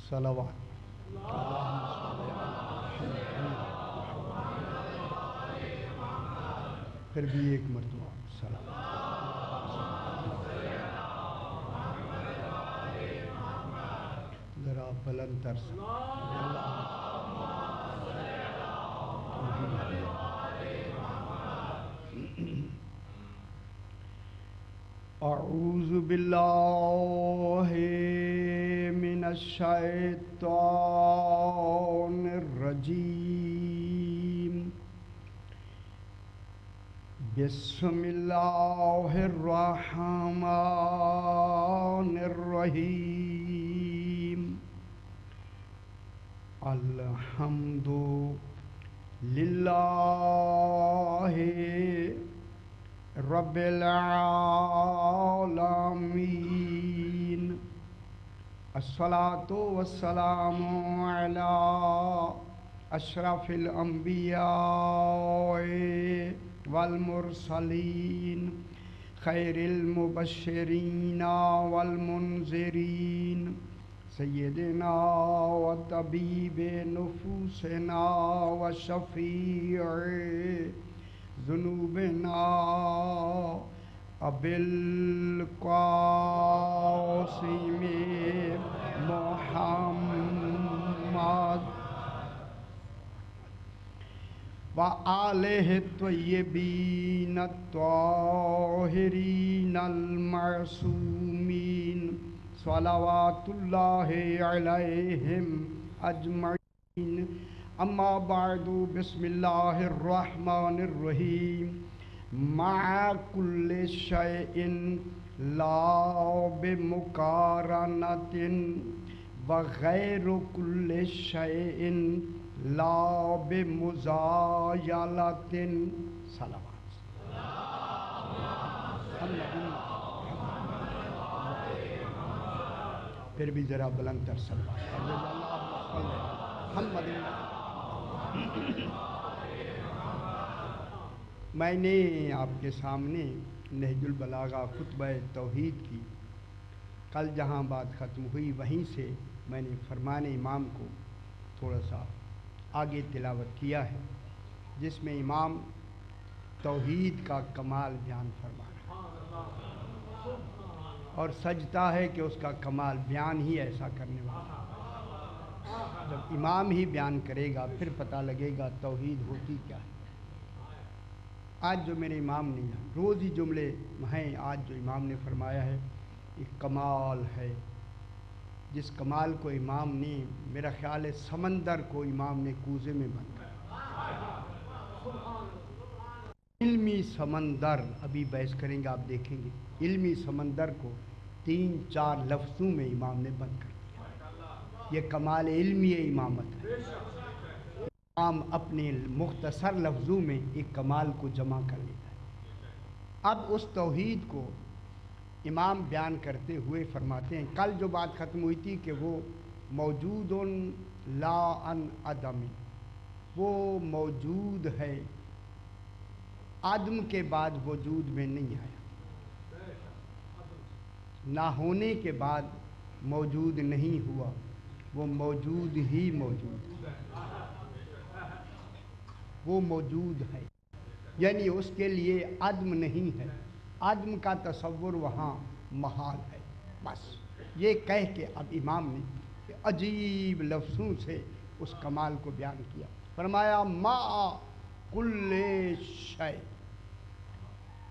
صلوات پھر بھی ایک مرتبہ صلوات. ذرا بلند تر اعوذ باللہ من الشیطان الرجیم. بسم اللہ الرحمن الرحیم. الحمد للہ رب العالمین. الصلاۃ والسلام علی اشرف الانبیاء والمرسلین خیر المبشرین والمنذرین سیدنا و طبیب نفوسنا و شفیع ذنوبنا ابی القاسم محمد و آلہ الطیبین الطاہرین المعصومین صلوات اللہ علیہم اجمعین. اما بعد بسم اللہ الرحمن الرحیم. مع کل شیء لا بمقارنۃ وغیر کل شیء لا بمزایلۃ. صلوات. پھر بھی ذرا بلند تر صلوات. میں نے آپ کے سامنے نہج البلاغہ خطبہ توحید کی کل جہاں بات ختم ہوئی وہیں سے میں نے فرمان امام کو تھوڑا سا آگے تلاوت کیا ہے، جس میں امام توحید کا کمال بیان فرما رہا ہے اور سجتا ہے کہ اس کا کمال بیان ہی ایسا کرنے والا ہے. جب امام ہی بیان کرے گا پھر پتہ لگے گا توحید ہوتی کیا ہے. آج جو میرے امام نے روز ہی جملے ہیں، آج جو امام نے فرمایا ہے ایک کمال ہے، جس کمال کو امام نے، میرا خیال ہے سمندر کو امام نے کوزے میں بند کر علمی سمندر. ابھی بحث کریں گے، آپ دیکھیں گے علمی سمندر کو 3-4 لفظوں میں امام نے بند کر دیا. یہ کمال علمی امامت ہے. امام اپنے مختصر لفظوں میں ایک کمال کو جمع کر لیتا ہے. اب اس توحید کو امام بیان کرتے ہوئے فرماتے ہیں، کل جو بات ختم ہوئی تھی کہ وہ موجود لا ان عدم، وہ موجود ہے، عدم کے بعد وجود میں نہیں آیا، نہ ہونے کے بعد موجود نہیں ہوا، وہ موجود ہی موجود ہے. وہ موجود ہے یعنی اس کے لیے عدم نہیں ہے. عدم کا تصور وہاں محال ہے. بس یہ کہہ کے اب امام نے عجیب لفظوں سے اس کمال کو بیان کیا. فرمایا ما کل شے،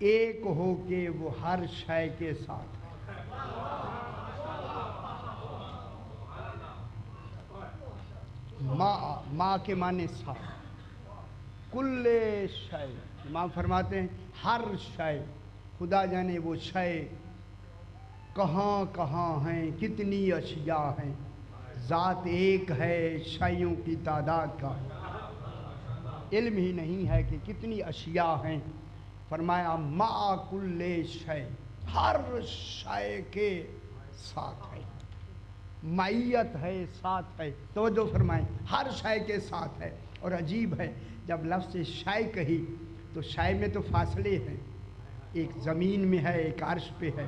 ایک ہو کے وہ ہر شے کے ساتھ ہے. ما کے معنی ساتھ، کل شے. امام فرماتے ہیں ہر شے، خدا جانے وہ شے کہاں کہاں ہیں، کتنی اشیاء ہیں. ذات ایک ہے، شیوں کی تعداد کا علم ہی نہیں ہے کہ کتنی اشیاء ہیں. فرمایا مع کل شے، ہر شے کے ساتھ ہے. معیت ہے، ساتھ ہے. توجہ فرمائیں، ہر شے کے ساتھ ہے. اور عجیب ہے جب لفظ شے کہی تو شے میں تو فاصلے ہیں، ایک زمین میں ہے، ایک عرش پہ ہے.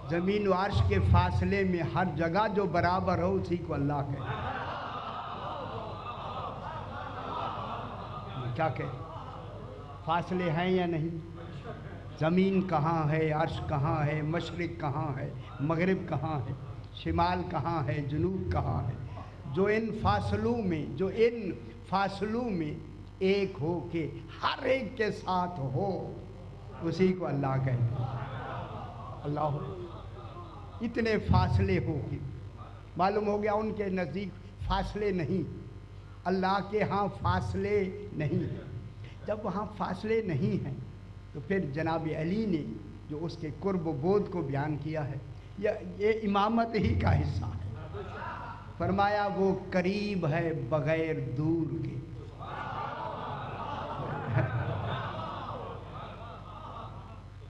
زمین و عرش کے فاصلے میں ہر جگہ جو برابر ہو اسی کو اللہ کہتے ہیں۔ کیا کہ فاصلے ہیں یا نہیں؟ زمین کہاں ہے، عرش کہاں ہے، مشرق کہاں ہے، مغرب کہاں ہے، شمال کہاں ہے، جنوب کہاں ہے؟ جو ان فاصلوں میں ایک ہو کے ہر ایک کے ساتھ ہو اسی کو اللہ کہتے ہیں۔ اللہ اتنے فاصلے ہو کے معلوم ہو گیا ان کے نزدیک فاصلے نہیں، اللہ کے ہاں فاصلے نہیں ہیں۔ جب وہاں فاصلے نہیں ہیں تو پھر جناب علی نے جو اس کے قرب و بود کو بیان کیا ہے یہ امامت ہی کا حصہ ہے۔ فرمایا وہ قریب ہے بغیر دور کے،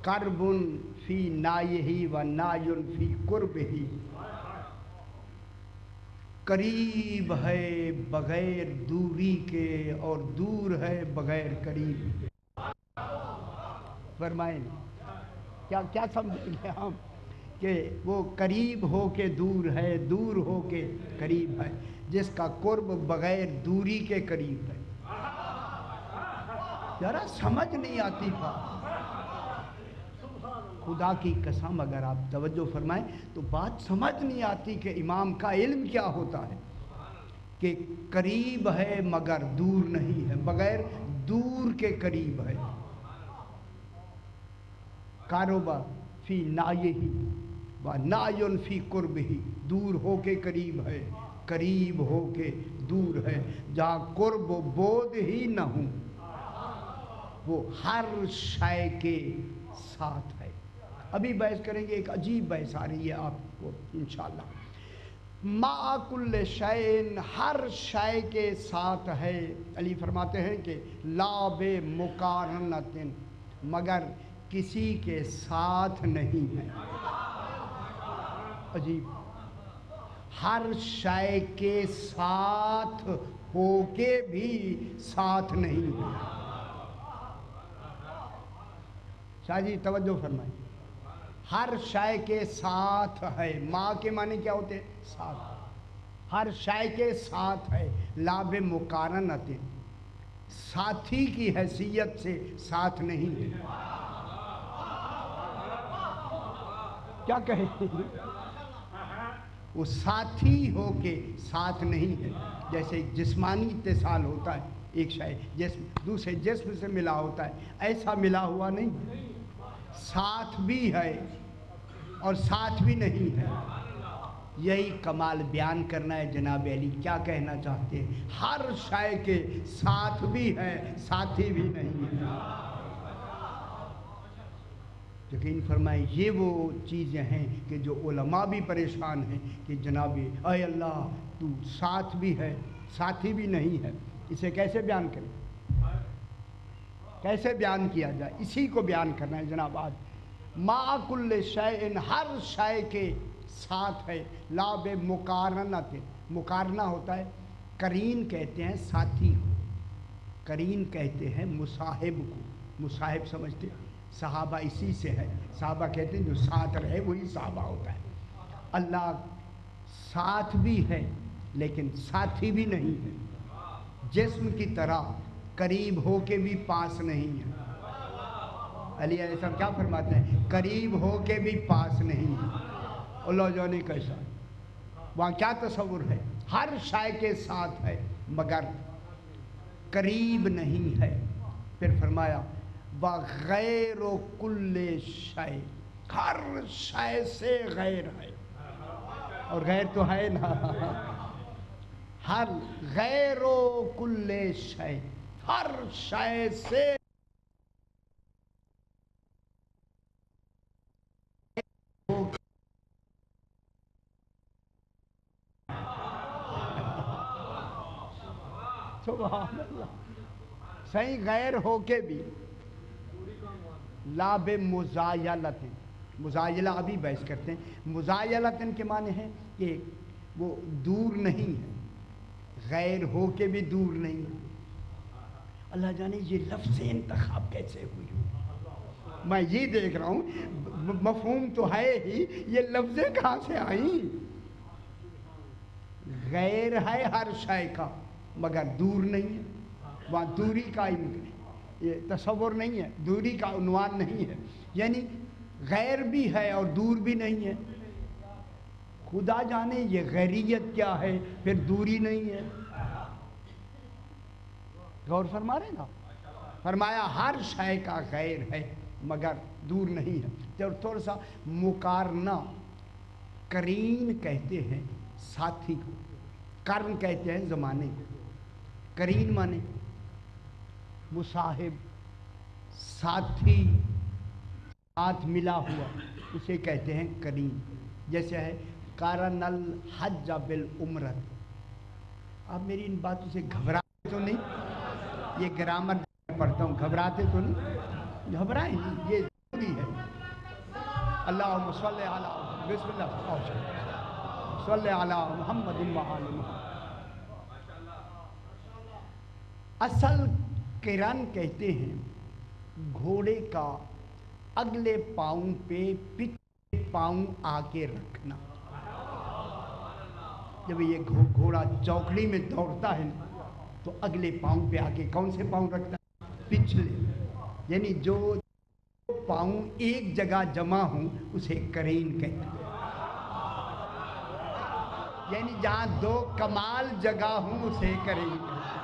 قرب فی نایہ و نای فی قربہ، قریب ہے بغیر دوری کے اور دور ہے بغیر قریب۔ فرمائیں کیا سمجھیں گے ہم کہ وہ قریب ہو کے دور ہے، دور ہو کے قریب ہے، جس کا قرب بغیر دوری کے قریب ہے۔ ذرا سمجھ نہیں آتی بات، خدا کی قسم اگر آپ توجہ فرمائیں تو بات سمجھ نہیں آتی کہ امام کا علم کیا ہوتا ہے کہ قریب ہے مگر دور نہیں ہے، بغیر دور کے قریب ہے۔ کاروبار فی نایہ و نای فی قربہ، دور ہو کے قریب ہے، قریب ہو کے دور ہے۔ جہاں قرب و بود ہی نہ ہوں وہ ہر شے کے ساتھ ہے۔ ابھی بحث کریں گے، ایک عجیب بحث آ رہی ہے آپ کو انشاءاللہ۔ مع کل شیء، ہر شے کے ساتھ ہے۔ علی فرماتے ہیں کہ لا بے مقارنۃ، مگر کسی کے ساتھ نہیں ہے۔ عجیب، ہر شے کے ساتھ ہو کے بھی ساتھ نہیں ہے۔ شاہ جی توجہ فرمائیں، ہر شے کے ساتھ ہے، ماں کے معنی کیا ہوتے ہیں؟ ساتھ۔ ہر شے کے ساتھ ہے، لا بمقارنۃ، ساتھی کی حیثیت سے ساتھ نہیں ہے۔ کیا کہیں؟ وہ ساتھی ہو کے ساتھ نہیں ہے۔ جیسے ایک جسمانی اتصال ہوتا ہے، ایک شے جسم دوسرے جسم سے ملا ہوتا ہے، ایسا ملا ہوا نہیں، ساتھ بھی ہے اور ساتھ بھی نہیں ہے۔ یہی کمال بیان کرنا ہے جناب علی کیا کہنا چاہتے ہیں، ہر شے کے ساتھ بھی ہے ساتھی بھی نہیں ہے۔ یقین فرمائیں یہ وہ چیزیں ہیں کہ جو علماء بھی پریشان ہیں کہ جناب اے اللہ تو ساتھ بھی ہے ساتھی بھی نہیں ہے، اسے کیسے بیان کریں، کیسے بیان کیا جائے؟ اسی کو بیان کرنا ہے جناب آج۔ مع کل شیء، ہر شے کے ساتھ ہے، لا بمقارنۃ، مقارنہ ہوتا ہے، قرین کہتے ہیں ساتھی کو، قرین کہتے ہیں مصاحب کو، مصاحب سمجھتے ہیں؟ صحابہ اسی سے ہے، صحابہ کہتے ہیں جو ساتھ رہے وہی صحابہ ہوتا ہے۔ اللہ ساتھ بھی ہے لیکن ساتھی بھی نہیں ہے، جسم کی طرح قریب ہو کے بھی پاس نہیں ہے۔ علی علیہ السلام کیا فرماتے ہیں؟ قریب ہو کے بھی پاس نہیں ہے۔ اللہ جانے کیسا، وہاں کیا تصور ہے؟ ہر شے کے ساتھ ہے مگر قریب نہیں ہے۔ پھر فرمایا وغیر کل شے، ہر شے سے غیر ہے، اور غیر تو ہے نا، ہر غیر کل شے، ہر شے سے سبحان اللہ، صحیح غیر ہو کے بھی لا بمزایلۃ، مزایلہ ابھی بحث کرتے ہیں، مزایلۃ کے معنی ہے کہ وہ دور نہیں ہے، غیر ہو کے بھی دور نہیں ہے۔ اللہ جانے یہ لفظ انتخاب کیسے ہوئی، میں یہ دیکھ رہا ہوں مفہوم تو ہے ہی، یہ لفظیں کہاں سے آئیں؟ غیر ہے ہر شے کا مگر دور نہیں ہے، وہاں دوری کا یہ تصور نہیں ہے، دوری کا عنوان نہیں ہے، یعنی غیر بھی ہے اور دور بھی نہیں ہے۔ خدا جانے یہ غیریت کیا ہے، پھر دوری نہیں ہے۔ غور فرما رہے نا؟ فرمایا ہر شے کا غیر ہے مگر دور نہیں ہے۔ اور تھوڑا سا مقارنہ، قرین کہتے ہیں ساتھی کو، قرن کہتے ہیں زمانے کو۔ قرین مانے مصاحب، ساتھی، ساتھ ملا ہوا، اسے کہتے ہیں قرین۔ جیسے ہے قارن الحج بالعمرۃ۔ آپ میری ان باتوں سے گھبراتے تو نہیں؟ یہ گرامر پڑھتا ہوں، گھبراتے تو نہیں؟ گھبرائیں نہیں، یہ ضروری ہے۔ اللہم صلی علی، بسم اللہ، صلی علی محمد و آل محمد۔ اصل قرن کہتے ہیں گھوڑے کا اگلے پاؤں پہ پچھلے پاؤں آ کے رکھنا۔ جب یہ گھوڑا چوکڑی میں دوڑتا ہے تو اگلے پاؤں پہ آ کے کون سے پاؤں رکھتا ہے؟ پچھلے، یعنی جو پاؤں ایک جگہ جمع ہوں اسے قرین کہتے ہیں۔ یعنی جہاں دو کمال جگہ ہوں اسے قرین کہتے ہیں۔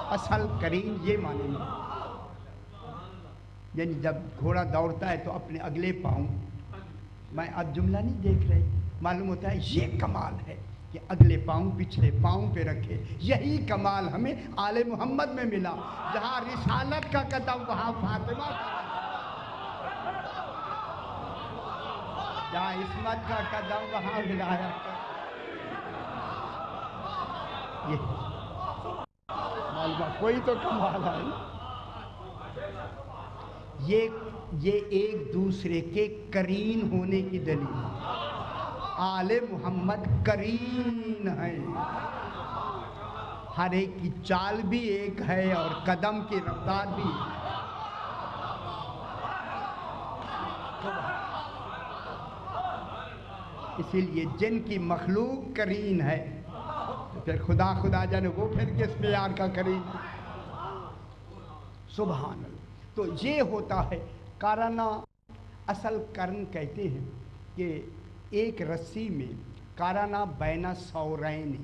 اصل قرین یہ معنی ہے، یعنی جب گھوڑا دوڑتا ہے تو اپنے اگلے پاؤں، میں اب جملہ نہیں دیکھ رہے، معلوم ہوتا ہے یہ کمال ہے کہ اگلے پاؤں پچھلے پاؤں پہ رکھے۔ یہی کمال ہمیں آل محمد میں ملا، جہاں رسالت کا قدم وہاں فاطمہ کا، جہاں عصمت کا قدم وہاں ولایت کا۔ کوئی تو کمال ہے۔ یہ ایک دوسرے کے قرین ہونے کی دلیل ہے۔ آل محمد قرین ہے، ہر ایک کی چال بھی ایک ہے اور قدم کی رفتار بھی ایک ہے۔ اسی لیے جن کی مخلوق قرین ہے پھر خدا جانے وہ پھر کس معیار کا قرین ہے۔ سبحان اللہ۔ تو یہ ہوتا ہے قرنہ۔ اصل قرن کہتے ہیں کہ ایک رسی میں قرنہ بین ثورین،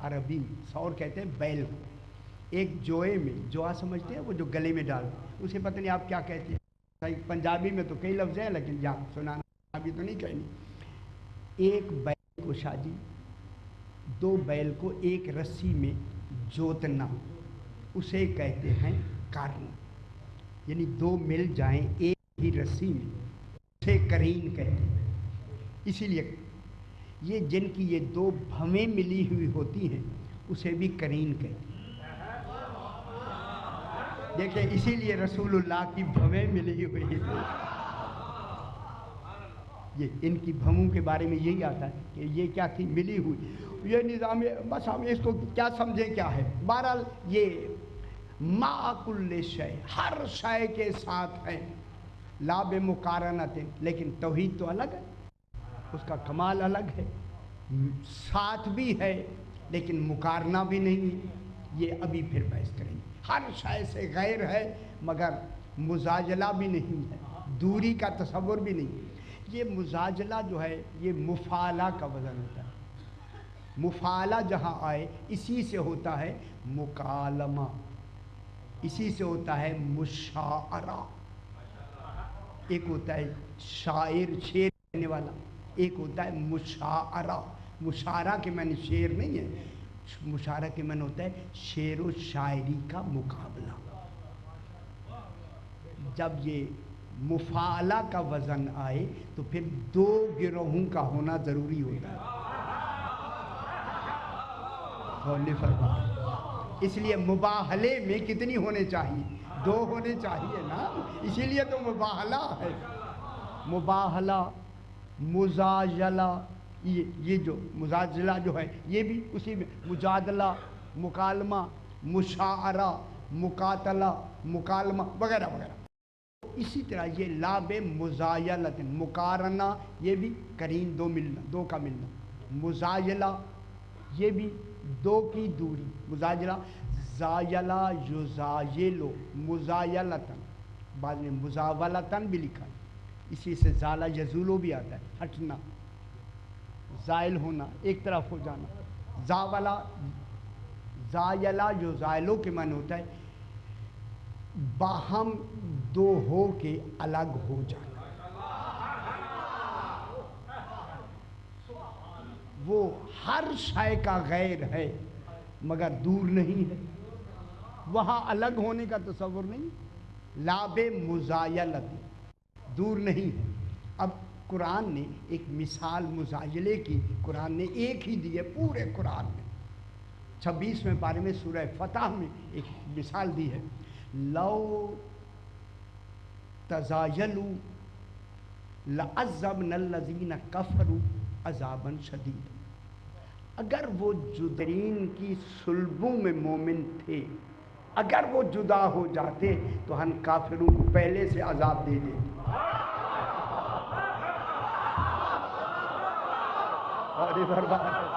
عربی میں ثور کہتے ہیں بیل کو، ایک جوئے میں، جوا سمجھتے ہیں وہ جو گلے میں ڈالتے، اسے پتہ نہیں آپ کیا کہتے ہیں، پنجابی میں تو کئی لفظ ہیں لیکن یا سنانا پنجابی تو نہیں کہنی۔ ایک بیل کو شادی، دو بیل کو ایک رسی میں جوتنا، اسے کہتے ہیں قرن۔ یعنی دو مل جائیں ایک ہی رسی میں، اسے قرین کہتے ہیں۔ اسی لیے یہ جن کی یہ دو بھویں ملی ہوئی ہوتی ہیں اسے بھی قرین کہتے ہیں۔ دیکھیں اسی لیے رسول اللہ کی بھویں ملی ہوئی ہیں۔ یہ ان کی بھووں کے بارے میں یہی آتا ہے کہ یہ کیا تھی، ملی ہوئی۔ یہ نظام، بس ہم اس کو کیا سمجھیں کیا ہے، بہرحال یہ مع کل شے، ہر شے کے ساتھ ہے، لا بمقارنت، لیکن توحید تو الگ ہے، اس کا کمال الگ ہے، ساتھ بھی ہے لیکن مقارنہ بھی نہیں ہے۔ یہ ابھی پھر بحث کریں گے۔ ہر شے سے غیر ہے مگر مزاجلہ بھی نہیں ہے، دوری کا تصور بھی نہیں۔ یہ مزاجلہ جو ہے یہ مفالہ کا وزن ہوتا ہے۔ مفالہ جہاں آئے اسی سے ہوتا ہے مکالمہ، اسی سے ہوتا ہے مشاعرہ۔ ایک ہوتا ہے شاعر، شعر کہنے والا، ایک ہوتا ہے مشاعرہ۔ مشاعرہ کے معنی شعر نہیں ہے، مشاعرہ کے معنی ہوتا ہے شعر و شاعری کا مقابلہ۔ جب یہ مفاعلہ کا وزن آئے تو پھر دو گروہوں کا ہونا ضروری ہوتا ہے۔ اس لیے مباہلے میں کتنی ہونے چاہیے؟ دو ہونے چاہیے نا، اسی لیے تو مباہلہ ہے۔ مباہلہ، مزاجلہ، یہ جو مزاجلہ جو ہے یہ بھی اسی میں، مجادلہ، مکالمہ، مشاعرہ، مقاتلہ، مکالمہ وغیرہ وغیرہ۔ اسی طرح یہ لاب مزایلت، مقارنہ، یہ بھی قرین دو ملنا، دو کا ملنا۔ مزایلہ یہ بھی دو کی دوری، مزایلہ، زایلہ یزایلو مزایلتن، بعد میں مزاولتن بھی لکھا ہے، اسی سے زالہ یزولو بھی آتا ہے، ہٹنا، زائل ہونا، ایک طرف ہو جانا۔ زاولہ، زایلہ یزایلو کے معنی ہوتا ہے باہم دو ہو کے الگ ہو جانا۔ وہ ہر شے کا غیر ہے مگر دور نہیں ہے، وہاں الگ ہونے کا تصور نہیں۔ لاب مزایلت، دور نہیں ہے۔ اب قرآن نے ایک مثال مزایلے کی قرآن نے ایک ہی دی ہے پورے قرآن میں، 26ویں پارے میں سورہ فتح میں ایک مثال دی ہے، لو تزایلوا لعذبنا الذین کفروا عذابا شدید۔ اگر وہ جدرین کی صلبوں میں مومن تھے، اگر وہ جدا ہو جاتے تو ہم کافروں کو پہلے سے عذاب دے دیتے۔ اور ادھر بات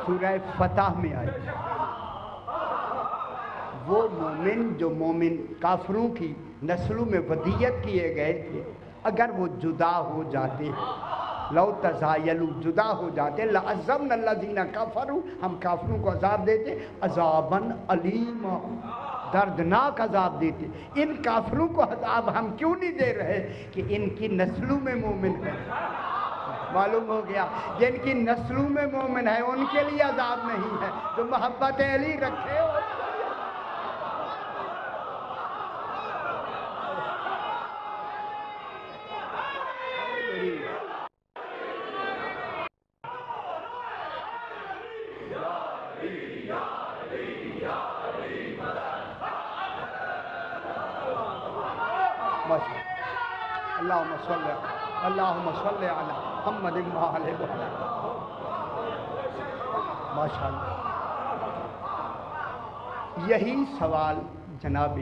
سورہ فتح میں آئی، وہ مومن جو مومن کافروں کی نسلوں میں ودیت کیے گئے تھے، اگر وہ جدا ہو جاتے، لو تزایلوا، جدا ہو جاتے، لعذبنا الذین کفروا، ہم کافروں کو عذاب دیتے، عذابا علیما، دردناک عذاب دیتے۔ ان کافروں کو عذاب ہم کیوں نہیں دے رہے کہ ان کی نسلوں میں مومن ہے؟ معلوم ہو گیا، جن کی نسلوں میں مومن ہے ان کے لیے عذاب نہیں ہے، جو محبت علی رکھے ہو۔ اللہم صلی علی محمد وآل محمد۔ ماشاء اللہ۔ یہی سوال جناب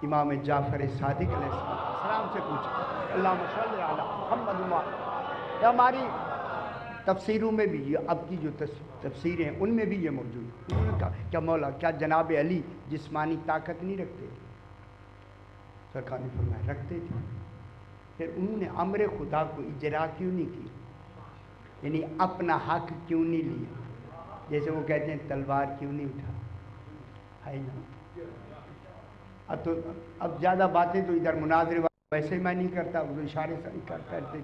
امام جعفر صادق علیہ السلام سے پوچھا، اللہم صلی علی محمد وآل۔ ہماری تفسیروں میں بھی، اب کی جو تفسیریں ہیں ان میں بھی یہ موجود ہے۔ انہوں نے کہا کیا مولا، کیا جناب علی جسمانی طاقت نہیں رکھتے؟ سرکار نے فرمایا رکھتے تھے۔ پھر انہوں نے امر خدا کو اجرا کیوں نہیں کی؟ یعنی اپنا حق کیوں نہیں لیا؟ جیسے وہ کہتے ہیں تلوار کیوں نہیں اٹھا، ہے نا؟ اب زیادہ باتیں تو ادھر مناظرے ویسے میں نہیں کرتا، وہ اشارے سے نہیں کرتے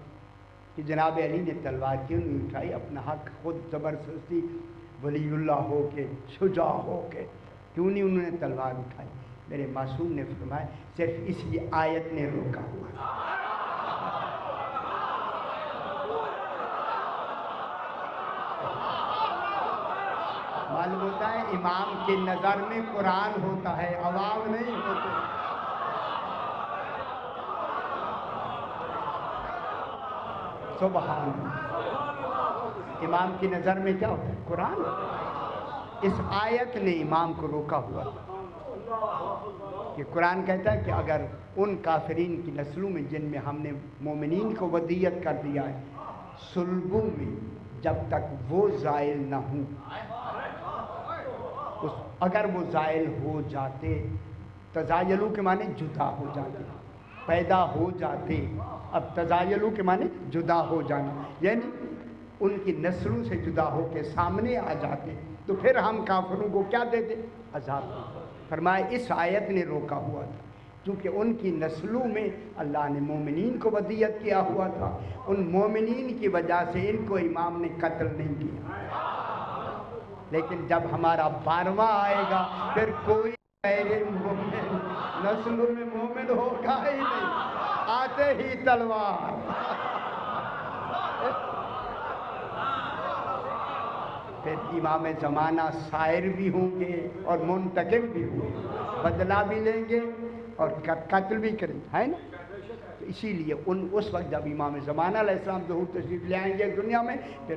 کہ جناب علی نے تلوار کیوں نہیں اٹھائی، اپنا حق خود زبردستی ولی اللہ ہو کے، شجاع ہو کے کیوں نہیں انہوں نے تلوار اٹھائی؟ میرے معصوم نے فرمایا صرف اس لیے آیت نے روکا ہوا ہے۔ معلوم ہوتا ہے امام کی نظر میں قرآن ہوتا ہے، عوام نہیں ہوتے۔ سبحان اللہ۔ امام کی نظر میں کیا ہوتا ہے؟ قرآن۔ اس آیت نے امام کو روکا ہوا کہ قرآن کہتا ہے کہ اگر ان کافرین کی نسلوں میں جن میں ہم نے مومنین کو ودیت کر دیا ہے، صلبوں میں جب تک وہ زائل نہ ہوں، اگر وہ زائل ہو جاتے، تزایلو کے معنی جدا ہو جاتے، پیدا ہو جاتے، اب تزایلو کے معنی جدا ہو جانا، یعنی ان کی نسلوں سے جدا ہو کے سامنے آ جاتے، تو پھر ہم کافروں کو کیا دیتے؟ عذاب۔ فرمایا اس آیت نے روکا ہوا تھا، کیونکہ ان کی نسلوں میں اللہ نے مومنین کو ودیت کیا ہوا تھا، ان مومنین کی وجہ سے ان کو امام نے قتل نہیں کیا۔ لیکن جب ہمارا 12واں آئے گا پھر کوئی غیر مومن نسلوں میں مومن ہوگا ہی نہیں، آتے ہی تلوار۔ پھر امام زمانہ سائر بھی ہوں گے اور منتقم بھی ہوں گے، بدلہ بھی لیں گے اور قتل بھی کریں گے، ہے نا؟ تو اسی لیے اس وقت جب امام زمانہ علیہ السلام ظہور تشریف لے آئیں گے دنیا میں، پھر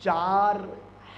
4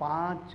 5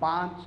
5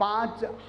5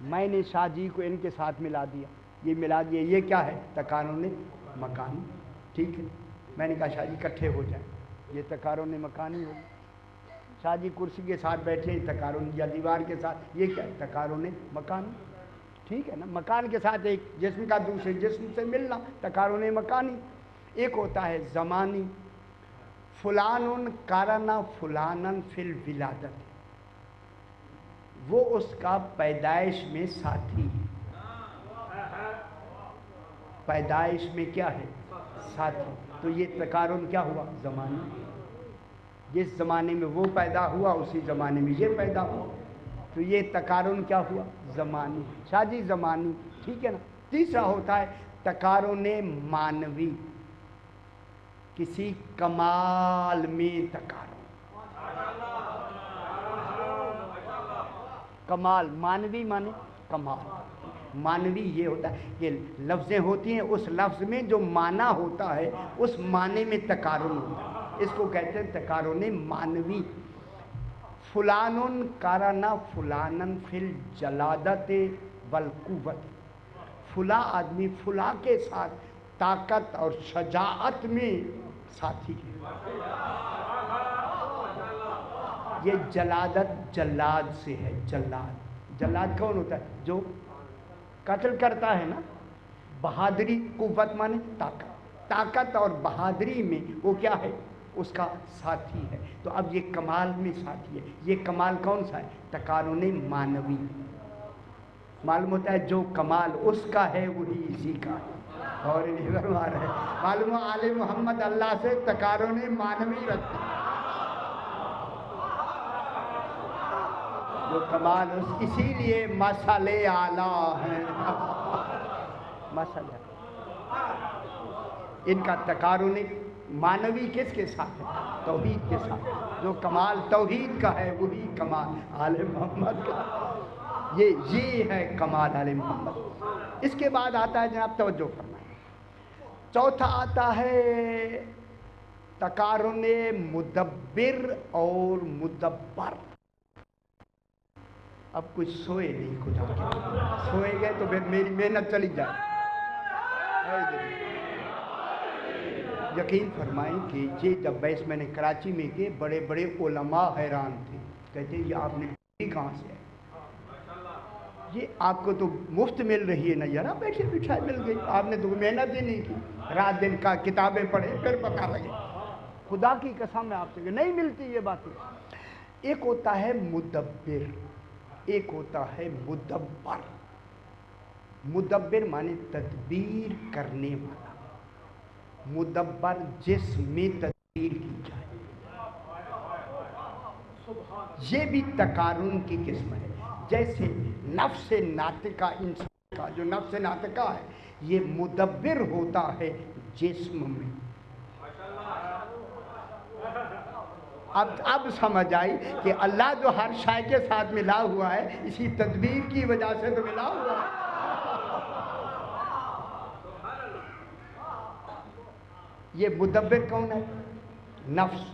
میں نے شاہ جی کو ان کے ساتھ ملا دیا، یہ ملا دیا، یہ کیا ہے؟ تقارن مکانی، ٹھیک ہے۔ میں نے کہا شاہ جی اکٹھے ہو جائیں، یہ تقارن مکانی ہو۔ شاہ جی کرسی کے ساتھ بیٹھے ہیں، تقارن، یا دیوار کے ساتھ، یہ کیا ہے؟ تقارن مکانی، ٹھیک ہے نا۔ مکان کے ساتھ ایک جسم کا دوسرے جسم سے ملنا، تقارن مکانی۔ ایک ہوتا ہے زمانی، فلان قارن فلانا فی الولادت، وہ اس کا پیدائش میں ساتھی ہے، پیدائش میں کیا ہے؟ ساتھی۔ تو یہ تقارن کیا ہوا؟ زمانی، جس زمانے میں وہ پیدا ہوا اسی زمانے میں یہ پیدا ہوا، تو یہ تقارن کیا ہوا؟ زمانی، شاہ جی زمانی، ٹھیک ہے نا۔ تیسرا ہوتا ہے تقارن معنوی، کسی کمال میں تقارن، کمال، معنوی مانے کمال، معنوی یہ ہوتا ہے کہ لفظیں ہوتی ہیں، اس لفظ میں جو معنی ہوتا ہے اس معنی میں تقارن ہوتا ہے، اس کو کہتے ہیں تقارن معنوی۔ فلان قارن فلانا فی الجلادت والقوت، فلاں آدمی فلاں کے ساتھ طاقت اور شجاعت میں ساتھی ہے۔ یہ جلادت جلاد سے ہے، جلاد، جلاد کون ہوتا ہے؟ جو قتل کرتا ہے نا۔ بہادری، قوت مانے طاقت، طاقت اور بہادری میں وہ کیا ہے؟ اس کا ساتھی ہے۔ تو اب یہ کمال میں ساتھی ہے، یہ کمال کون سا ہے؟ تقارن معنوی۔ معلوم ہوتا ہے جو کمال اس کا ہے وہی اسی کا ہے، اور نہیں فرما رہے۔ معلوم ہے آل محمد اللہ سے تقارن معنوی رکھتے ہیں، جو کمال اسی لیے مسئلے اعلیٰ ہیں، مسئلے ان کا تقارن معنوی کس کے ساتھ ہے؟ توحید کے ساتھ۔ جو کمال توحید کا ہے وہی کمال آل محمد کا، یہ ہے کمال آل محمد۔ اس کے بعد آتا ہے، جناب توجہ فرمائیں، چوتھا آتا ہے تقارن مدبر اور مدبر۔ اب کچھ سوئے نہیں، خدا کے سوئے گئے تو پھر میری محنت چلی جائے۔ یقین فرمائیں کہ یہ جب بیس میں نے کراچی میں کے بڑے بڑے علماء حیران تھے، کہتے ہیں یہ آپ نے کہاں سے ہے؟ یہ آپ کو تو مفت مل رہی ہے نا یار، بیٹھے بٹھائے مل گئی، آپ نے تو محنت ہی نہیں کی، رات دن کا کتابیں پڑھے پھر پتہ لگے۔ خدا کی قسم میں آپ سے کہ نہیں ملتی یہ باتیں۔ ایک ہوتا ہے مدبر، ایک ہوتا ہے مدبر۔ مدبر مانے تدبیر کرنے والا، مدبر جس میں تدبیر کی جائے، یہ بھی تقارن کی قسم ہے۔ جیسے نفس ناطقہ، انسان کا جو نفس ناطقہ ہے یہ مدبر ہوتا ہے جسم میں۔ اب سمجھ آئی کہ اللہ جو ہر شے کے ساتھ ملا ہوا ہے اسی تدبیر کی وجہ سے تو ملا ہوا ہے۔ یہ مدبر کون ہے؟ نفس،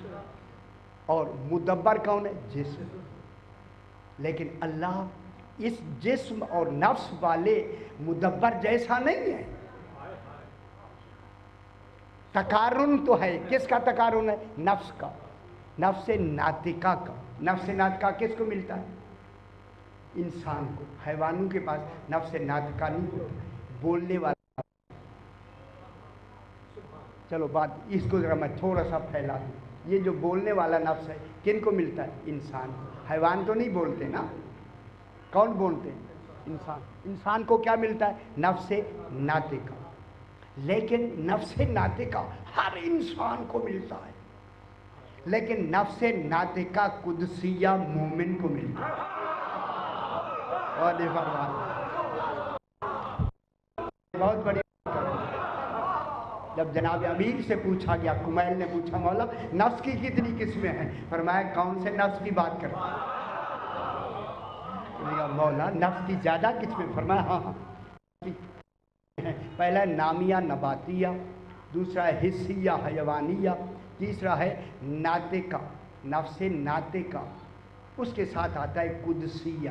اور مدبر کون ہے؟ جسم۔ لیکن اللہ اس جسم اور نفس والے مدبر جیسا نہیں ہے۔ تقارن تو ہے، کس کا تقارن ہے؟ نفس کا، نفس ناطقہ کا۔ نفس ناطقہ کس کو ملتا ہے؟ انسان کو۔ حیوانوں کے پاس نفس ناطقہ نہیں ہوتا، بولنے والا۔ چلو بات اس کو ذرا میں تھوڑا سا پھیلا دوں، یہ جو بولنے والا نفس ہے کن کو ملتا ہے؟ انسان کو۔ حیوان تو نہیں بولتے نا، کون بولتے ہیں؟ انسان۔ انسان کو کیا ملتا ہے؟ نفس ناطقہ۔ لیکن نفس ناطقہ ہر انسان کو ملتا ہے، لیکن نفس ناطقہ قدسیہ مومن کو ملتا ہے۔ اور بہت بڑی جب جناب امیر سے پوچھا گیا، کمیل نے پوچھا مولا نفس کی کتنی قسمیں ہیں؟ فرمایا کون سے نفس کی بات کر رہے ہیں؟ مولا نفس کی زیادہ قسمیں؟ فرمایا ہاں، پہلا ہے نامیہ نباتیہ، دوسرا ہے حسیہ حیوانیہ، تیسرا ہے ناطقہ نفس ناطقہ، اس کے ساتھ آتا ہے قدسیہ۔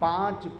5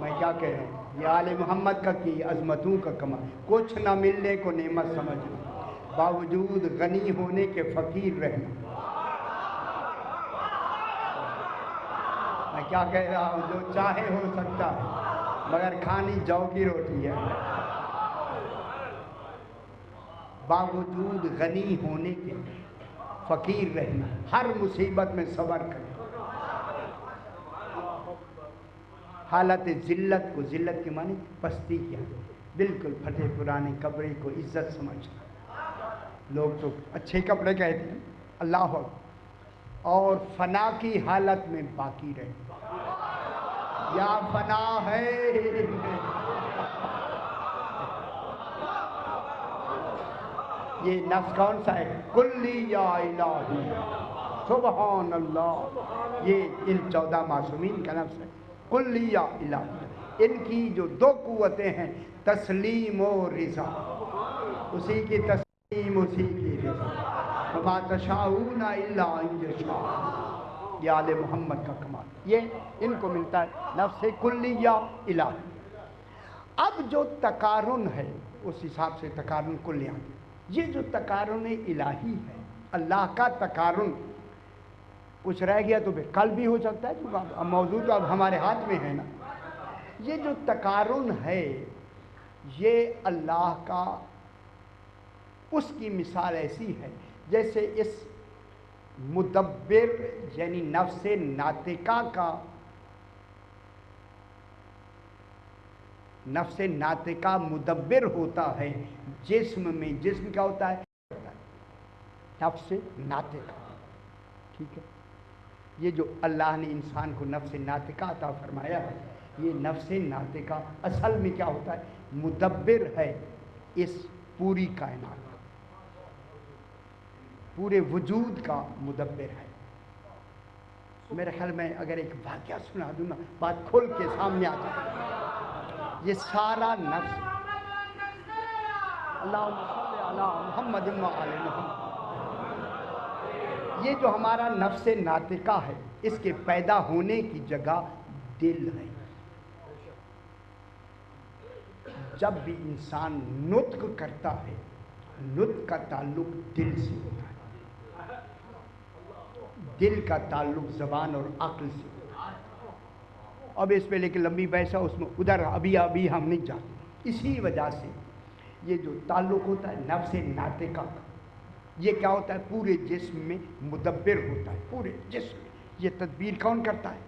میں کیا کہہ رہا ہوں، یہ آل محمد کا کی عظمتوں کا کمال، کچھ نہ ملنے کو نعمت سمجھنا، باوجود غنی ہونے کے فقیر رہنا۔ میں کیا کہہ رہا ہوں، جو چاہے ہو سکتا ہے مگر کھانی جو کی روٹی ہے۔ باوجود غنی ہونے کے فقیر رہنا، ہر مصیبت میں صبر کرنا، حالت ذلت کو، ذلت کے معنی پستی کیا، بالکل پھٹے پرانے کپڑے کو عزت سمجھنا۔ لوگ تو اچھے کپڑے کہتے ہیں، اللہ اکبر، اور فنا کی حالت میں باقی رہنا، یا فنا ہے یہ نفس کون سا ہے؟ کلی یا الہی، سبحان اللہ، یہ ان 14 معصومین کا نفس ہے، کلی یا الہی۔ ان کی جو دو قوتیں ہیں، تسلیم و رضا، اسی کی تسلیم اسی کی رضا، وما تشاءون الا ان یشاء، یہ آل محمد کا کمال، یہ ان کو ملتا ہے نفس کلی یا الہی۔ اب جو تقارن ہے اس حساب سے تقارن کلیہ، یہ جو تقارن الہی ہے، اللہ کا تقارن، کچھ رہ گیا تو پھر کل بھی ہو سکتا ہے، کیونکہ اب موضوع تو اب ہمارے ہاتھ میں ہے نا۔ یہ جو تقارن ہے یہ اللہ کا، اس کی مثال ایسی ہے جیسے اس مدبر یعنی نفس ناطقہ کا، نفس ناطقہ مدبر ہوتا ہے جسم میں، جسم کیا ہوتا ہے؟ نفس ناطقہ، ٹھیک ہے۔ یہ جو اللہ نے انسان کو نفس ناطقہ عطا فرمایا ہے، یہ نفس ناطقہ اصل میں کیا ہوتا ہے؟ مدبر ہے اس پوری کائنات کا، پورے وجود کا مدبر ہے۔ میرے خیال میں اگر ایک واقعہ سنا دوں نا، بات کھل کے سامنے آ جائے۔ یہ سارا نفس، اللہم صلی علی محمد و آل محمد، یہ جو ہمارا نفس ناطقہ ہے، اس کے پیدا ہونے کی جگہ دل ہے۔ جب بھی انسان نطق کرتا ہے، نطق کا تعلق دل سے ہوتا ہے، دل کا تعلق زبان اور عقل سے ہوتا ہے۔ اب اس پہ لیکن لمبی بحث ہے، اس میں ادھر ابھی ہم نہیں جاتے۔ اسی وجہ سے یہ جو تعلق ہوتا ہے نفس ناطقہ کا، یہ کیا ہوتا ہے؟ پورے جسم میں مدبر ہوتا ہے، پورے جسم میں۔ یہ تدبیر کون کرتا ہے؟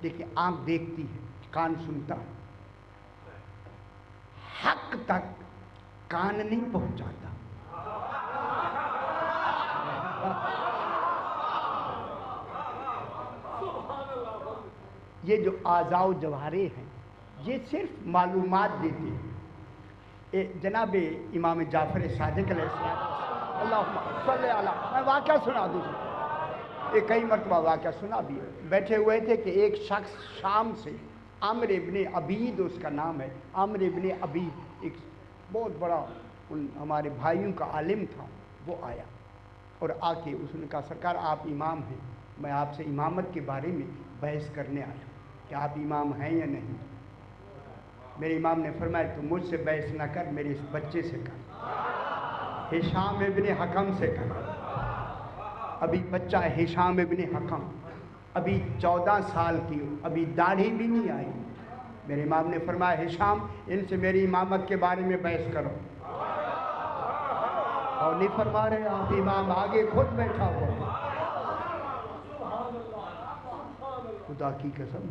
دیکھیں، آنکھ دیکھتی ہے، کان سنتا ہے، حق تک کان نہیں پہنچاتا، یہ جو اعضاء و جوارح ہیں یہ صرف معلومات دیتے ہیں۔ جناب امام جعفر صادق علیہ السلام، اللہم صلی علی، میں واقعہ سنا دوں، یہ کئی مرتبہ واقعہ سنا بھی ہے۔ بیٹھے ہوئے تھے کہ ایک شخص شام سے، عامر ابن عبید اس کا نام ہے، عامر ابن عبید، ایک بہت بڑا ہمارے بھائیوں کا عالم تھا، وہ آیا اور آ کے اس نے کہا سرکار آپ امام ہیں، میں آپ سے امامت کے بارے میں بحث کرنے آیا ہوں کہ آپ امام ہیں یا نہیں۔ میرے امام نے فرمایا تو مجھ سے بحث نہ کر، میرے اس بچے سے کر، ہشام ابن حکم سے کر۔ ابھی بچہ ہے ہشام ابن حکم، ابھی 14 سال کی، ابھی داڑھی بھی نہیں آئی۔ میرے امام نے فرمایا ہشام ان سے میری امامت کے بارے میں بحث کرو، اور نہیں فرما رہے آپ امام آگے خود بیٹھا ہوا، خدا کی قسم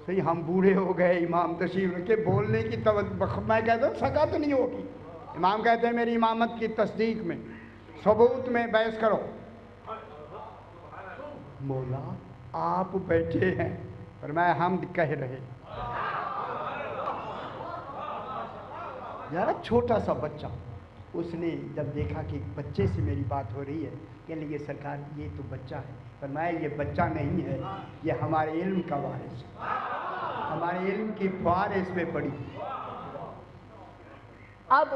صحیح ہم بوڑھے ہو گئے، امام تشریف رکھے، بولنے کی میں کہتا ہوں سکا تو نہیں ہوگی، امام کہتے ہیں میری امامت کی تصدیق میں، ثبوت میں بحث کرو۔ مولا آپ بیٹھے ہیں، فرمایا حمد کہہ رہے، یار چھوٹا سا بچہ، اس نے جب دیکھا کہ ایک بچے سے میری بات ہو رہی ہے، کہنے لگے سرکار یہ تو بچہ ہے، فرمایا یہ بچہ نہیں ہے، یہ ہمارے علم کا وارث ہے، ہمارے علم کی فوار اس میں پڑی۔ اب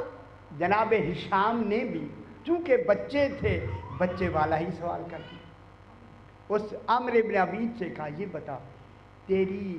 جناب ہشام نے بھی چونکہ بچے تھے، بچے والا ہی سوال کر دیا، اس عامر ابن عبید سے کہا یہ بتا تیری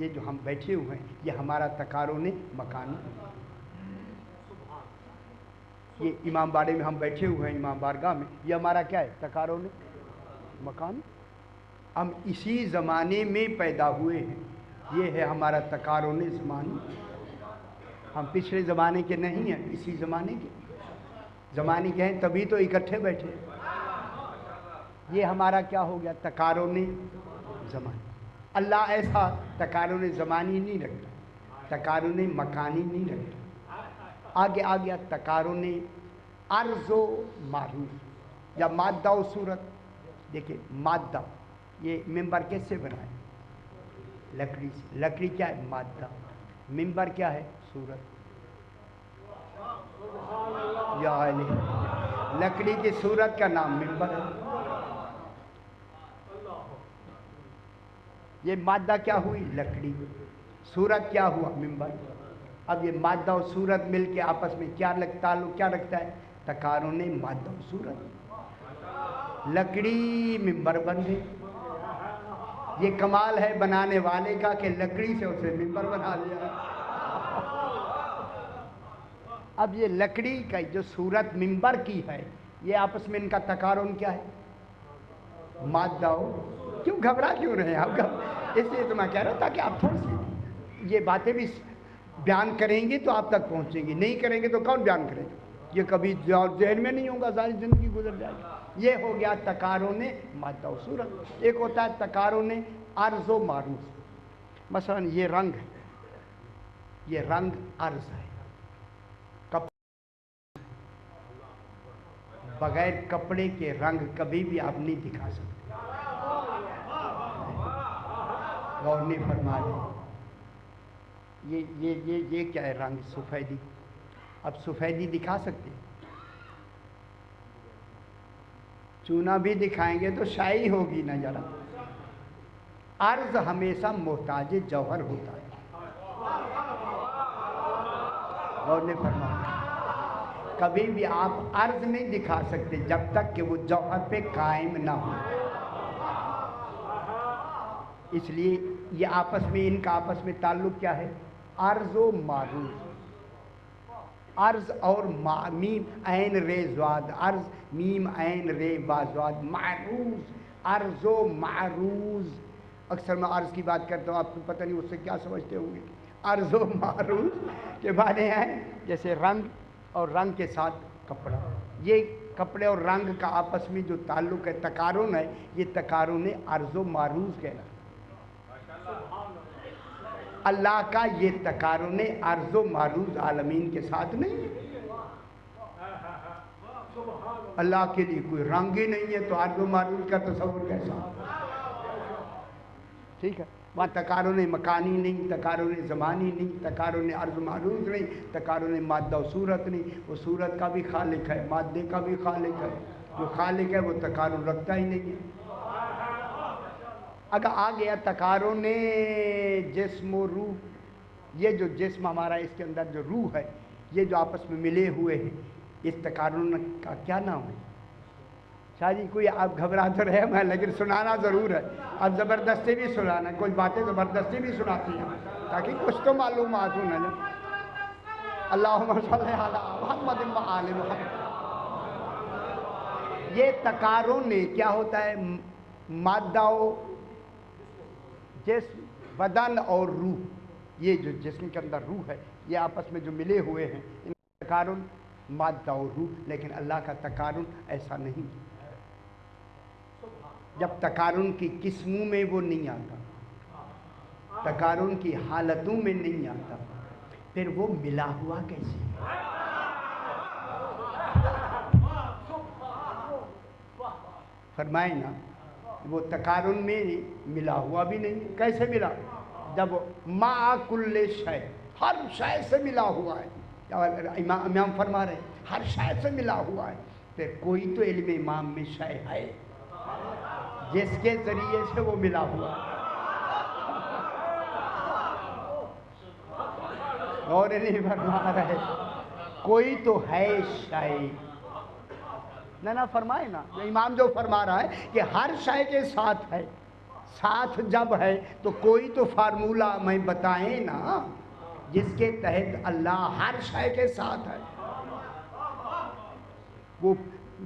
یہ جو ہم بیٹھے ہوئے ہیں یہ ہمارا تقارن مکانی، یہ امام باڑے میں ہم بیٹھے ہوئے ہیں، امام بارگاہ میں، یہ ہمارا کیا ہے؟ تقارن مکانی۔ ہم اسی زمانے میں پیدا ہوئے ہیں، یہ ہے ہمارا تقارن زمانی۔ ہم پچھلے زمانے کے نہیں ہیں، اسی زمانے کے ہیں، تبھی تو اکٹھے بیٹھے ہیں۔ یہ ہمارا کیا ہو گیا؟ تقارن زمانی۔ اللہ ایسا تقارن زمانی نہیں رکھتا، تقارن مکانی نہیں رکھتا۔ آگے آ گیا تقارن عرض و معروف یا مادہ و صورت۔ دیکھیں مادہ، یہ ممبر کیس سے بنا ہے؟ لکڑی سے۔ لکڑی کیا ہے؟ مادہ۔ ممبر کیا ہے؟ صورت۔ یا علی، لکڑی کی صورت کا نام ممبر ہے۔ یہ مادہ کیا ہوئی؟ لکڑی۔ صورت کیا ہوا؟ ممبر۔ اب یہ مادہ اور صورت مل کے آپس میں کیا تعلق کیا رکھتا ہے؟ تقارن مادہ و صورت۔ لکڑی ممبر بن گئی۔ یہ کمال ہے بنانے والے کا کہ لکڑی سے اسے ممبر بنا لیا۔ اب یہ لکڑی کا جو صورت ممبر کی ہے، یہ آپس میں ان کا تقارن کیا ہے؟ مادہ ہو۔ کیوں گھبرا کیوں رہے ہیں آپ؟ اس لیے تو میں کہہ رہا ہوں تاکہ آپ تھوڑی سی یہ باتیں بھی بیان کریں گے تو آپ تک پہنچیں گی، نہیں کریں گے تو کون بیان کرے گا؟ یہ کبھی ذہن میں نہیں ہوگا، ساری زندگی گزر جائے گی۔ یہ ہو گیا تقارن مادہ و صورت۔ ایک ہوتا ہے تقارن عرض و معروف۔ مثلا یہ رنگ ہے، یہ رنگ عرض ہے۔ بغیر کپڑے کے رنگ کبھی بھی آپ نہیں دکھا سکتے۔ غور نہیں فرما رہے۔ یہ کیا ہے؟ رنگ سفیدی۔ اب سفیدی دکھا سکتے؟ چونا بھی دکھائیں گے تو شائی ہوگی نہ ذرا۔ عرض ہمیشہ محتاج جوہر ہوتا ہے۔ غور نہیں فرما رہے۔ کبھی بھی آپ عرض نہیں دکھا سکتے جب تک کہ وہ جوہر پہ قائم نہ ہو۔ اس لیے یہ آپس میں ان کا آپس میں تعلق کیا ہے؟ عرض و معروف۔ عرض اور میم عین رے زواد، عرض میم عین رے بازواد، معروض، عرض و معروض۔ اکثر میں عرض کی بات کرتا ہوں، آپ کو پتہ نہیں اس سے کیا سمجھتے ہوں گے۔ عرض و معروض کے معنی ہیں جیسے رنگ اور رنگ کے ساتھ کپڑا۔ یہ کپڑے اور رنگ کا آپس میں جو تعلق ہے، تقارن ہے، یہ تقارن عرض و معروض کہنا ہے۔ اللہ کا یہ تقارن عرض و معروض عالمین کے ساتھ نہیں ہے۔ اللہ کے لیے کوئی رنگ ہی نہیں ہے تو عرض و معروض کا تصور کیسا؟ ٹھیک ہے، وہاں تقارن مکانی نہیں، تقارن زمانی نہیں، تقارن عرض و معروض نہیں، تقارن مادہ و صورت نہیں۔ وہ صورت کا بھی خالق ہے، مادے کا بھی خالق ہے۔ جو خالق ہے وہ تقارن رکھتا ہی نہیں ہے۔ اگر آ گیا تقارن جسم و روح، یہ جو جسم ہمارا، اس کے اندر جو روح ہے، یہ جو آپس میں ملے ہوئے ہیں، اس تقارن کا کیا نام ہے؟ شاہ جی کوئی آپ گھبرا تو رہے میں، لیکن سنانا ضرور ہے۔ اب زبردستی بھی سنانا، کوئی باتیں زبردستی بھی سناتی ہیں تاکہ کچھ تو معلومات ہو نا۔ اللہم صلی علی محمد و آل محمد۔ یہ تقارن کیا ہوتا ہے؟ مادہ و جسم، بدن اور روح، یہ جو جسم کے اندر روح ہے، یہ آپس میں جو ملے ہوئے ہیں، ان کا تقارن مادہ اور روح۔ لیکن اللہ کا تقارن ایسا نہیں۔ جب تقارن کی قسموں میں وہ نہیں آتا، تقارن کی حالتوں میں نہیں آتا، پھر وہ ملا ہوا کیسے؟ فرمائے نا، وہ تقارن میں ملا ہوا بھی نہیں۔ کیسے ملا؟ جب مع کل شے، ہر شے سے ملا ہوا ہے۔ امام فرما رہے ہیں ہر شے سے ملا ہوا ہے، پھر کوئی تو علم امام میں شے ہے جس کے ذریعے سے وہ ملا ہوا ہے۔ غور نہیں فرما رہے، کوئی تو ہے شے۔ نہ فرمائے نا، امام جو فرما رہا ہے کہ ہر شے کے ساتھ ہے، ساتھ جب ہے تو کوئی تو فارمولہ میں بتائیں نا جس کے تحت اللہ ہر شے کے ساتھ ہے. وہ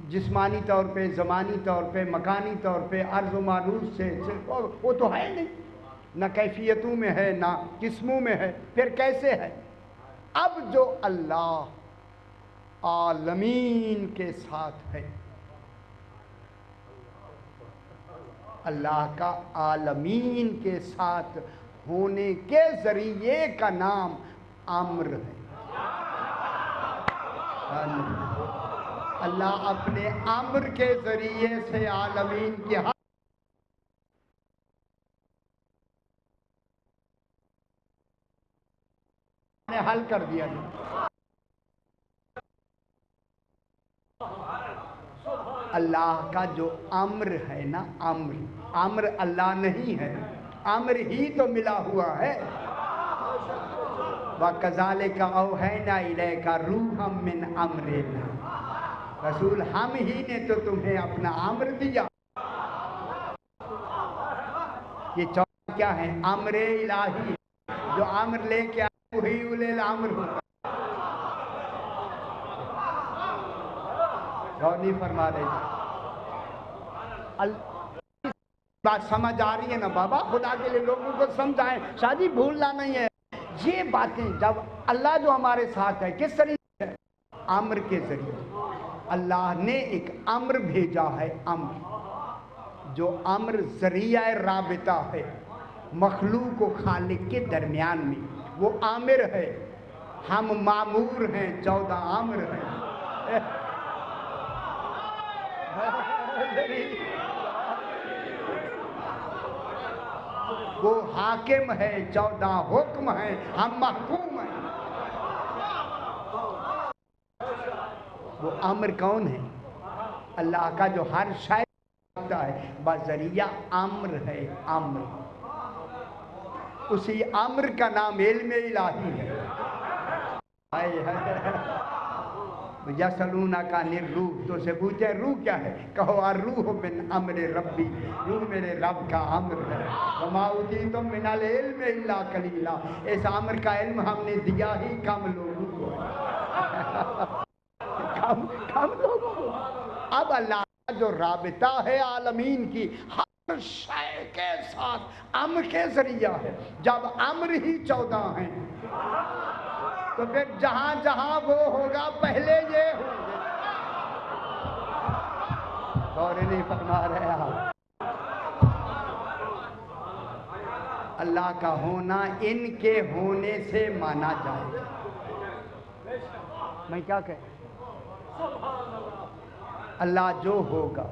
جسمانی طور پہ، زمانی طور پہ، مکانی طور پہ، عرض و معروض سے وہ تو ہے نہیں، نہ کیفیتوں میں ہے نہ قسموں میں ہے، پھر کیسے ہے؟ اب جو اللہ عالمین کے ساتھ ہے، اللہ کا عالمین کے ساتھ ہونے کے ذریعے کا نام امر ہے. اللہ اپنے امر کے ذریعے سے عالمین کی حل کر دیا. اللہ کا جو امر ہے نا، امر اللہ نہیں ہے، امر ہی تو ملا ہوا ہے. وَكَذَلِكَ أَوْحَيْنَا إِلَيْكَ رُوحًا مِّنْ أَمْرِنَا، رسول ہم ہی نے تو تمہیں اپنا امر دیا. یہ چوتھا کیا ہے؟ امر الہی. جو امر لے کے آئے وہی اولے الامر ہوگا. غور نہیں فرما رہے. بات سمجھ آ رہی ہے نا بابا؟ خدا کے لیے لوگوں کو سمجھائیں، شادی بھولنا نہیں ہے. یہ باتیں جب اللہ جو ہمارے ساتھ ہے کس طریقے سے؟ امر کے ذریعے. اللہ نے ایک امر بھیجا ہے، امر جو امر ذریعہ رابطہ ہے مخلوق و خالق کے درمیان میں، وہ آمر ہے. ہم مامور ہیں، 14 آمر ہیں. وہ حاکم ہے، 14 حکم ہیں، ہم محکوم ہیں. وہ امر کون ہے؟ اللہ کا جو ہر شے ہوتا ہے بذریعہ امر ہے. امر، اسی امر کا نام علم الہی ہے. یسألونک عن الروح، تو سے پوچھیں روح کیا ہے؟ کہو الروح من امر ربی، روح میرے رب کا امر ہے. وما اوتیتم من العلم الا قلیلا، اس امر کا علم ہم نے دیا ہی کم لوگوں کو. کم لوگوں کو. اب اللہ کا جو رابطہ ہے عالمین کی ہر شے کے ساتھ امر کے ذریعہ ہے. جب امر ہی 14 ہیں تو پھر جہاں جہاں وہ ہوگا پہلے یہ ہوں گے. غور نہیں فرما رہے آپ؟ اللہ کا ہونا ان کے ہونے سے مانا جائے گا. میں کیا کہہ، اللہ جو ہوگا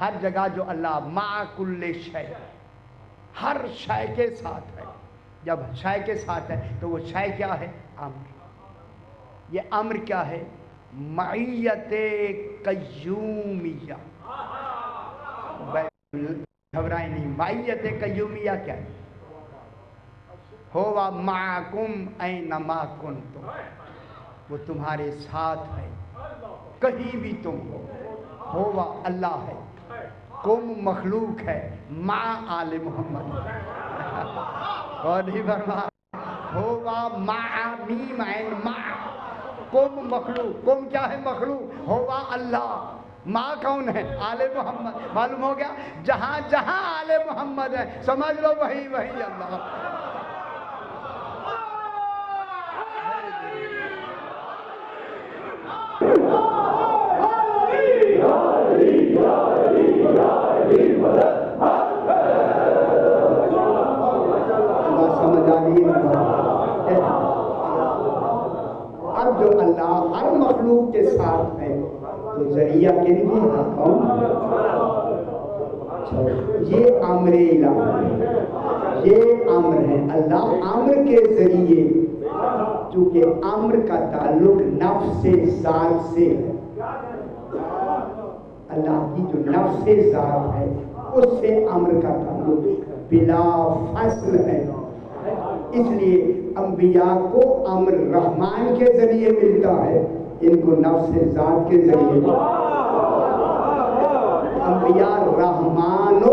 ہر جگہ، جو اللہ مع کل شے، ہر شے کے ساتھ ہے. جب شے کے ساتھ ہے تو وہ شے کیا ہے؟ امر. یہ امر کیا ہے؟ معیت قیومیہ. گھبرائیں نہیں، معیت قیومیہ کیا ہے؟ ہوا معکم اینما کنتم، وہ تمہارے ساتھ ہے کہیں بھی تم ہو. ہوا اللہ ہے، کم مخلوق ہے، مع آل محمد. اور نہیں فرما ہوا مع میم عین مع، کم مخلوق. کم کیا ہے؟ مخلوق. ہوا اللہ، ماں کون ہے؟ آل محمد. معلوم ہو گیا؟ جہاں جہاں آل محمد ہے سمجھ لو وہی وہی اللہ. سمجھ آ رہی ہے؟ اب جو اللہ ہر مخلوق کے ساتھ ہے تو ذریعہ کے لیے کون؟ یہ امر الہی، یہ امر ہے. اللہ امر کے ذریعے، چونکہ امر کا تعلق نفس ذات سے ہے، اللہ کی جو نفس ذات ہے اس سے امر کا تعلق بلا فصل ہے. اس لیے انبیاء کو امر رحمان کے ذریعے ملتا ہے، ان کو نفس ذات کے ذریعے. انبیاء رحمان و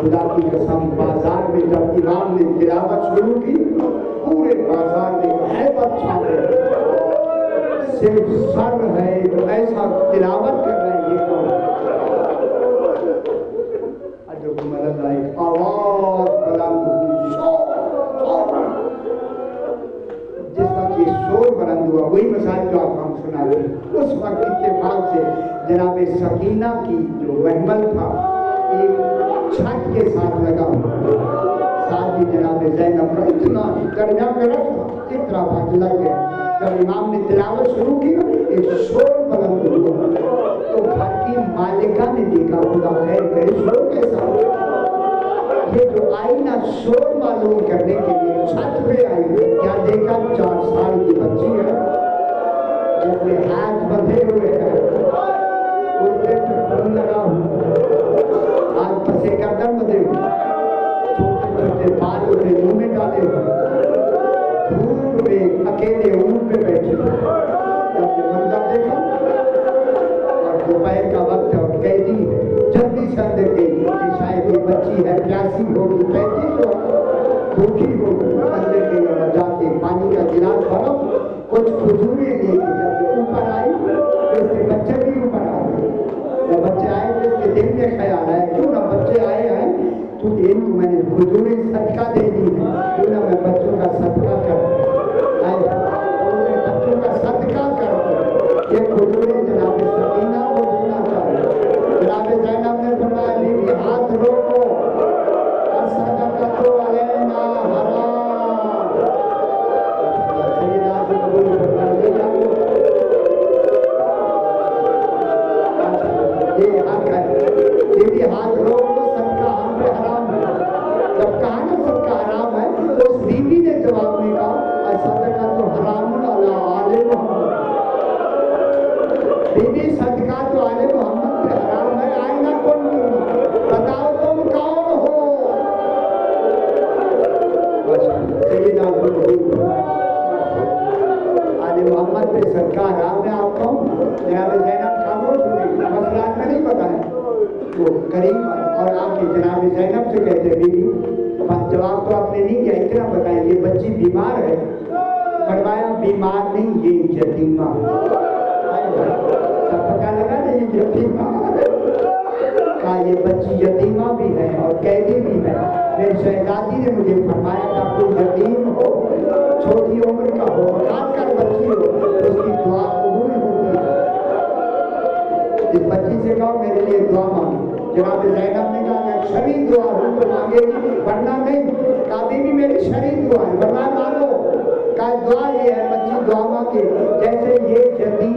خدا کی قسم بازار میں جب امام نے تلاوت شروع کی پورے بازار میں ہیبت چھا گئی، صرف سر ہے جو ایسا تلاوت کر رہے ہیں، یہ کون؟ عجب اللہ، ایک آواز بلند ہوئی، جس وقت یہ شور بلند ہوا، وہی مسائل جو آپ ہم سنا رہے ہیں، اس وقت اتفاق سے جناب سکینہ کی جو محمل تھا ایک چھت کے ساتھ لگا، ساتھ ہی جناب زینب کا اتنا درمیان میں رکھا، اتنا بھاگ لگ گیا۔ جب امام نے تلاوت شروع کی ایک شور بلند ہوا تو گھر کی مالکہ نے دیکھا، خدا خیر کرے شور کیسا ہوا؟ یہ جو آئی نا شور معلوم کرنے کے لیے چھت پہ آئی، کیا دیکھا 4 سال کی بچی ہے جس میں ہاتھ بندھے ہوئے ہیں، اردے پہ خون لگا ہوا، آج پسے گردن بدے ہوئے، چھوٹے چھوٹے بال اسے منہ میں ڈالے ہوئے، دھوپ میں اکیلے اونٹ پہ بیٹھے ہوئے۔ جب یہ منظر دیکھا اور دوپہر کا وقت ہے اور قیدی ہے، جلدی سے اندر گئی کہ شاید یہ بچی ہے پیاسی ہوگی، قیدی جو بھوکی ہوگی، اندر گئی اور جا کے پانی کا گلاس بھرا، کچھ کھجوریں لے کے جب یہ اوپر آئی تو اس کے بچے بھی اوپر آ گئے۔ جب بچے آئے تو اس کے دل میں خیال آیا کیوں نہ بچے آئے ہیں تو ان کو میں نے کھجوریں صدقہ دے دی ہے، کیوں نہ میں بچوں کا صدقہ کروں، بچوں کا صدقہ کروں۔ یہ کھجوریں جناب سکینہ کو دینا چاہیے۔ جناب زینب نے فرمایا بیوی ہاتھ روکو، الصدقۃ علینا حرام، سیدہ قبول فرما لیا، یہ حق ہے، بیوی ہاتھ روکو، صدقہ ہم پہ حرام ہے۔ جب کہا نا صدقہ حرام ہے تو اس بیوی نے جواب میں کہا الصدقۃ حرام علی آل محمد، بیوی صدقہ تو آل محمد پہ حرام ہے، آئینہ کون کرنا، بتاؤ تم کون ہو؟ سیدہ قبول آل محمد پہ صدقہ حرام ہے، آپ کون؟ جناب زینب خاموش ہوئی، مسئلہ میں نہیں بتایا، وہ قریب اور آپ کی جناب زینب سے کہتے بیوی جواب تو آپ نے نہیں کیا، اتنا بتائیں یہ بچی بیمار ہے؟ فرمایا بیمار نہیں، یہ یتیمہ سب پتہ لگا نا، یہ یتیمہ کہا یہ بچی یتیمہ بھی ہے اور قیدی بھی ہے۔ میری شہزادی نے مجھے فرمایا تھا کوئی یتیم ہو، چھوٹی عمر کا ہو، خاص کر بچی ہو، اس کی دعا قبول ہوتی ہے۔ اس بچی سے کہو میرے لیے دعا مانگی۔ جناب زینب نے کہا میں شرعی دعا ہوں تو مانگے گی ورنہ نہیں، کہا بیوی میری شرعی دعا ہے ورنہ مانگو، کہا دعا یہ ہے بچی دعا مانگے جیسے یہ یتیم